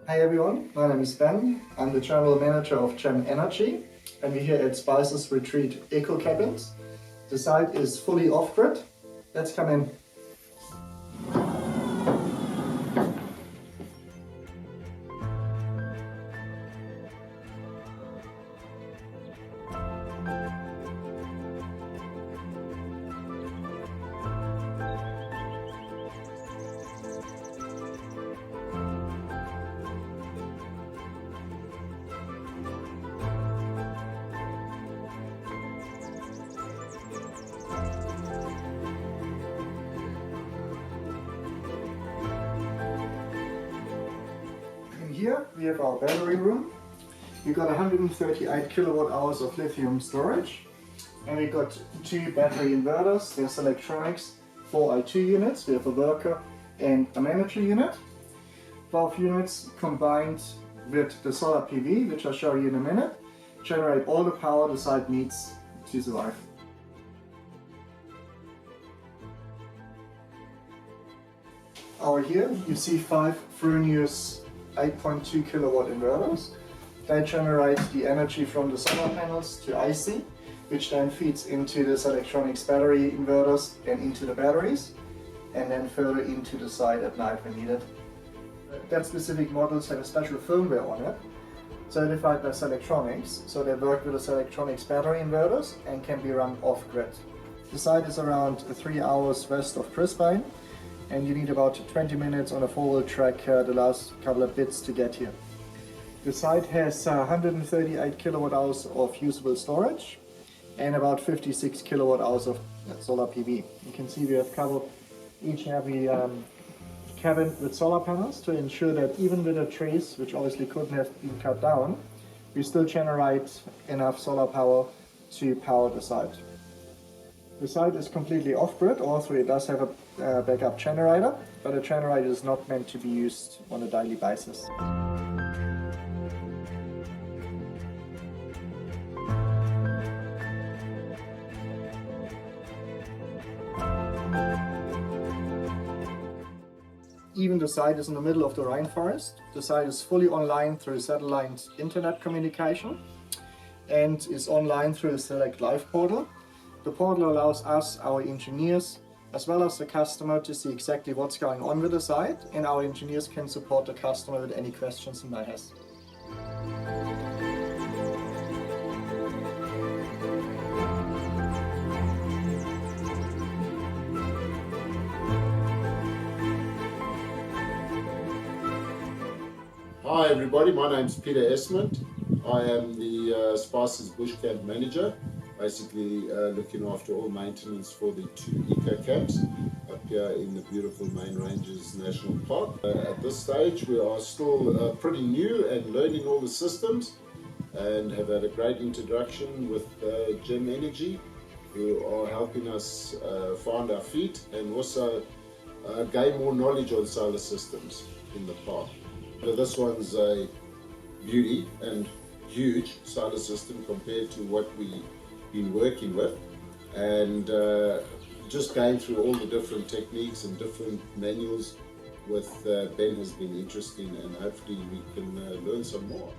Hi everyone, my name is Ben. I'm the General Manager of Gem Energy and we're here at Spices Retreat Eco Cabins. The site is fully off-grid. Let's come in. Here we have our battery room. We've got 138 kilowatt hours of lithium storage, and we've got two battery inverters. There's electronics, 4 I2 units. We have a worker and a manager unit. Both units combined with the solar PV, which I'll show you in a minute, generate all the power the site needs to survive. Over here you see 5 Fronius 8.2 kilowatt inverters. They generate the energy from the solar panels to IC, which then feeds into this electronics battery inverters and into the batteries, and then further into the site at night when needed. That specific models have a special firmware on it, certified by Electronics, so they work with the Electronics battery inverters and can be run off-grid. The site is around 3 hours west of Brisbane, and you need about 20 minutes on a four-wheel track the last couple of bits to get here. The site has 138 kilowatt hours of usable storage and about 56 kilowatt hours of solar PV. You can see we have covered each and every cabin with solar panels to ensure that even with the trees, which obviously couldn't have been cut down, we still generate enough solar power to power the site. The site is completely off-grid, although it does have a backup generator, but a generator is not meant to be used on a daily basis. Even the site is in the middle of the rainforest. The site is fully online through satellite internet communication and is online through the Select Live portal. The portal allows us, our engineers, as well as the customer to see exactly what's going on with the site, and our engineers can support the customer with any questions he might have. Hi everybody, my name's Peter Esmond. I am the Spices Bush Camp Manager, basically looking after all maintenance for the 2 eco camps up here in the beautiful Main Ranges National Park. At this stage we are still pretty new and learning all the systems, and have had a great introduction with Gem Energy, who are helping us find our feet and also gain more knowledge on solar systems in the park. This one's a beauty and huge solar system compared to what we've been working with, and just going through all the different techniques and different manuals with Ben has been interesting, and hopefully we can learn some more.